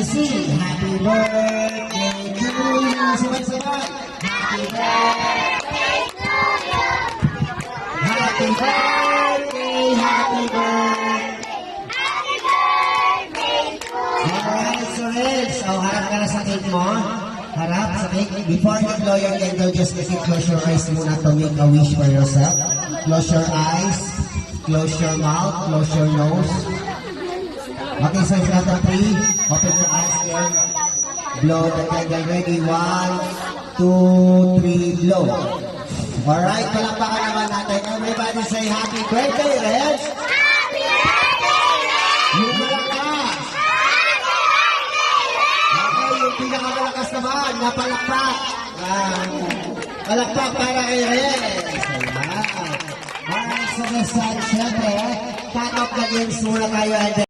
sing happy birthday to you. Sabay-sabay. Happy birthday to you. Happy birthday, happy birthday. Happy birthday to you. Alright, so Reds, harap ka na sa cake mo. Harap sa cake. Before you blow your candle, just close your eyes muna to make a wish for yourself. Close your eyes, close your mouth, close your nose. Okay, so if not a three, open your eyes there. Blow the candle. Ready? 1, 2, 3, blow. Alright, palakpakan naman natin. Everybody say happy birthday, Reds! Happy birthday, Red! Yung malakas! Okay, yung pinakamalakas naman, napalakpak. Palakpak para kay Reds. Ayan. Alright, so this time, syempre, cut off the games muna tayo.